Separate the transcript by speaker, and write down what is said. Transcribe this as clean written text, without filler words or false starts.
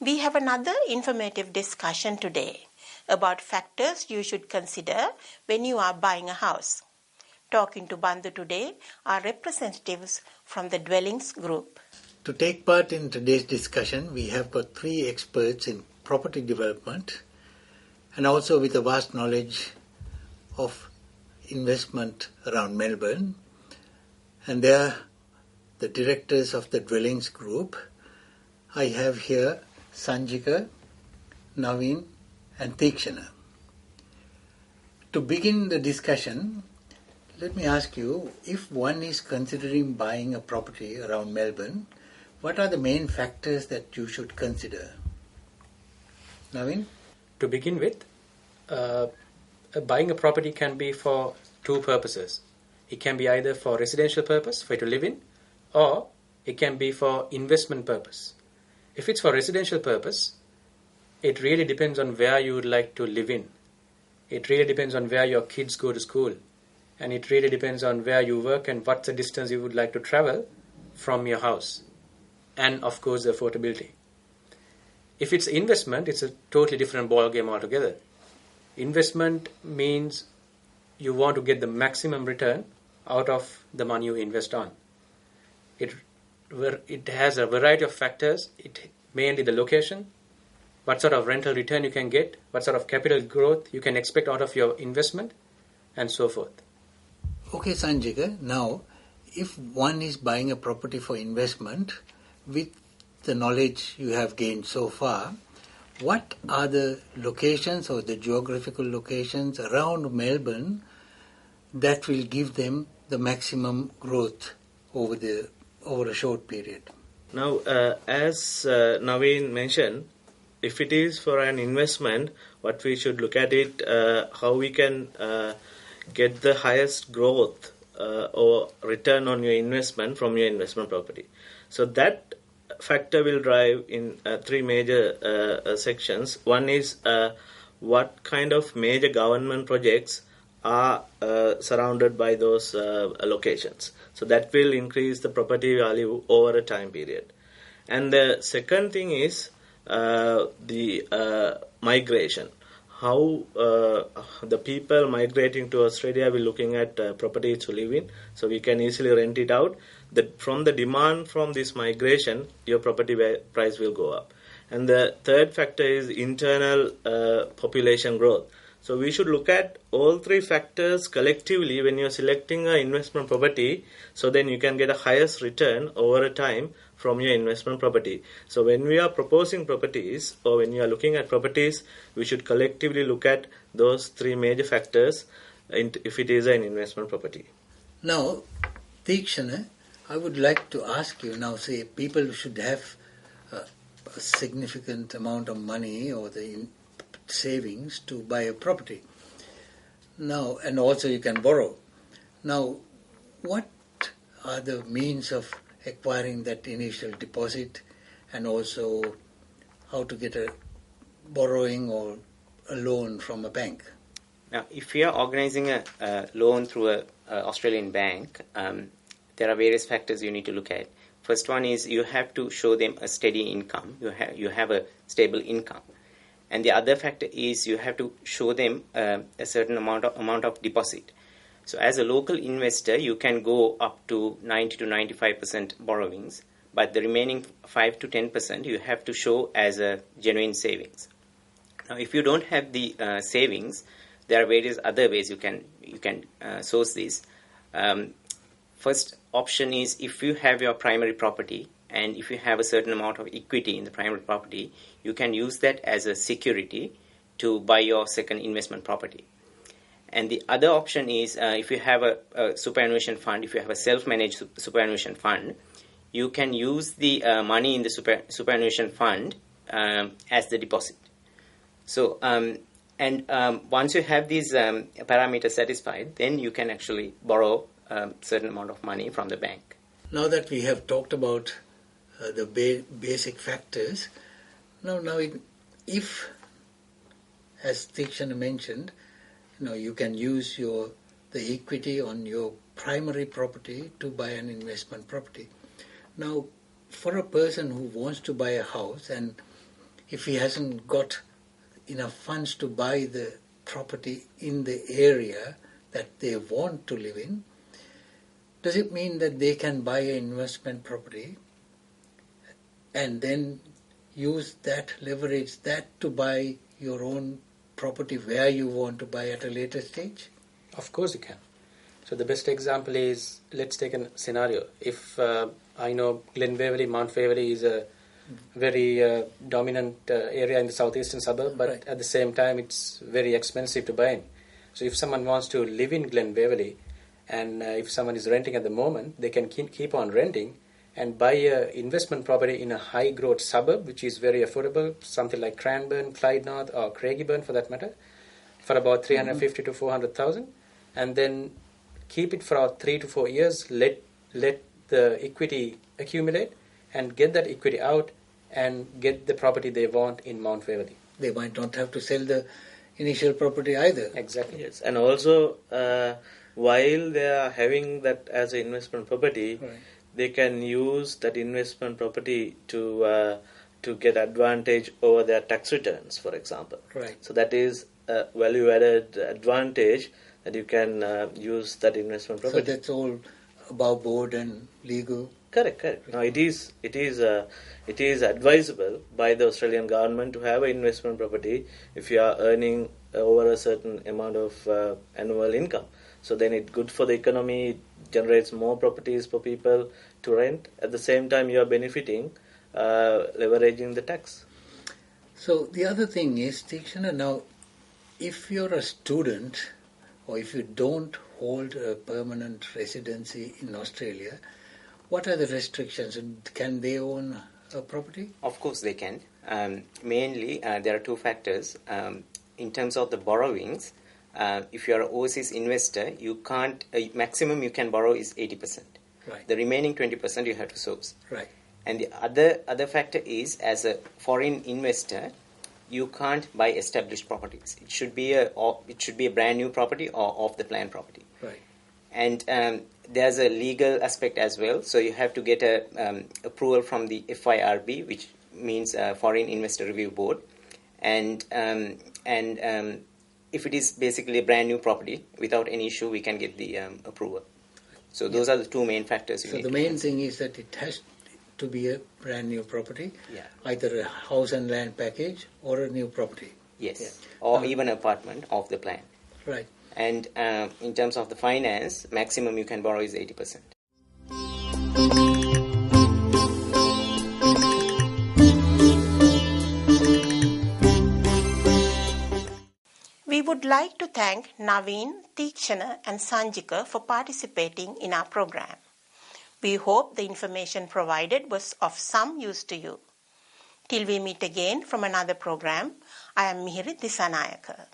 Speaker 1: We have another informative discussion today about factors you should consider when you are buying a house. Talking to Bandhu today are representatives from the Dwellings Group.
Speaker 2: To take part in today's discussion, we have got three experts in property development and also with a vast knowledge of investment around Melbourne. And they are the directors of the Dwellings Group. I have here Sanjika, Naveen and Tikshana. To begin the discussion, let me ask you, if one is considering buying a property around Melbourne, what are the main factors that you should consider? Naveen?
Speaker 3: To begin with, buying a property can be for two purposes. It can be either for residential purpose, for you to live in, or it can be for investment purpose. If it's for residential purpose, it really depends on where you would like to live in. It really depends on where your kids go to school. And it really depends on where you work and what's the distance you would like to travel from your house. And of course, the affordability. If it's investment, it's a totally different ballgame altogether. Investment means you want to get the maximum return out of the money you invest on. It has a variety of factors. Mainly the location, what sort of rental return you can get, what sort of capital growth you can expect out of your investment, and so forth.
Speaker 2: Okay, Sanjika, now if one is buying a property for investment, with the knowledge you have gained so far, what are the locations or the geographical locations around Melbourne that will give them the maximum growth over a short period?
Speaker 4: Now, as Naveen mentioned, if it is for an investment, what we should look at it, how we can get the highest growth or return on your investment from your investment property. So that factor will drive in three major sections. One is what kind of major government projects are surrounded by those locations. So that will increase the property value over a time period. And the second thing is the migration. How the people migrating to Australia will looking at property to live in, so we can easily rent it out. From the demand from this migration, your property price will go up. And the third factor is internal population growth. So we should look at all three factors collectively when you're selecting an investment property, so then you can get a highest return over a time from your investment property. So when we are proposing properties or when you are looking at properties, we should collectively look at those three major factors if it is an investment property.
Speaker 2: Now, Tikshana, I would like to ask you now, say people should have a significant amount of money or the savings to buy a property. Now, and also you can borrow. Now, what are the means of acquiring that initial deposit and also how to get a borrowing or a loan from a bank?
Speaker 5: Now, if you are organizing a loan through an Australian bank, there are various factors you need to look at. First one is you have to show them a steady income. You have a stable income. And the other factor is you have to show them a certain amount of deposit. So as a local investor, you can go up to 90 to 95% borrowings, but the remaining 5 to 10% you have to show as a genuine savings. Now, if you don't have the savings, there are various other ways you can source these. First option is if you have your primary property and if you have a certain amount of equity in the primary property, you can use that as a security to buy your second investment property. And the other option is if you have a superannuation fund, if you have a self-managed superannuation fund, you can use the money in the superannuation fund as the deposit. So, once you have these parameters satisfied, then you can actually borrow a certain amount of money from the bank.
Speaker 2: Now that we have talked about the basic factors, now if, as Tikshana mentioned, you can use your the equity on your primary property to buy an investment property. Now, for a person who wants to buy a house, and if he hasn't got enough funds to buy the property in the area that they want to live in, does it mean that they can buy an investment property and then use that, leverage that to buy your own property where you want to buy at a later stage?
Speaker 3: Of course you can. So the best example is, let's take a scenario. If I know Glen Waverley, Mount Waverley is a very dominant area in the southeastern suburb, but
Speaker 2: Right.
Speaker 3: at the same time it's very expensive to buy in. So if someone wants to live in Glen Waverley, and if someone is renting at the moment, they can keep on renting and buy an investment property in a high growth suburb which is very affordable, something like Cranbourne, Clyde North or Craigieburn for that matter, for about 350 to 400,000, and then keep it for 3 to 4 years, let the equity accumulate and get that equity out and get the property they want in Mount Waverley.
Speaker 2: They might not have to sell the initial property either.
Speaker 3: Exactly.
Speaker 4: Yes, and also while they are having that as an investment property,
Speaker 2: Right.
Speaker 4: they can use that investment property to get advantage over their tax returns, for example.
Speaker 2: Right.
Speaker 4: So that is a value-added advantage that you can use that investment
Speaker 2: So
Speaker 4: property.
Speaker 2: that's all above board and legal.
Speaker 4: Correct. Now it is advisable by the Australian government to have an investment property if you are earning over a certain amount of annual income. So then it's good for the economy. It generates more properties for people to rent. At the same time, you are benefiting, leveraging the tax.
Speaker 2: So the other thing is, Tikshana, now if you're a student or if you don't hold a permanent residency in Australia, what are the restrictions? Can they own a property?
Speaker 5: Of course they can. Mainly, there are two factors. In terms of the borrowings, if you are an overseas investor, you can't. Maximum you can borrow is 80%.
Speaker 2: Right.
Speaker 5: The remaining 20% you have to source.
Speaker 2: Right.
Speaker 5: And the other factor is, as a foreign investor, you can't buy established properties. It should be a brand new property or off the plan property.
Speaker 2: Right.
Speaker 5: And there's a legal aspect as well. So you have to get a approval from the FIRB, which means Foreign Investor Review Board. And if it is basically a brand new property, without any issue, we can get the approval. So those are the two main factors.
Speaker 2: So the main thing is that it has to be a brand new property,
Speaker 5: Yeah.
Speaker 2: either a house and land package or a new property.
Speaker 5: Yes,
Speaker 2: Yeah.
Speaker 5: or even apartment off the plan.
Speaker 2: Right.
Speaker 5: And in terms of the finance, maximum you can borrow is 80%.
Speaker 1: We would like to thank Naveen, Tikshana and Sanjika for participating in our program. We hope the information provided was of some use to you. Till we meet again from another program, I am Mihiri Disanayaka.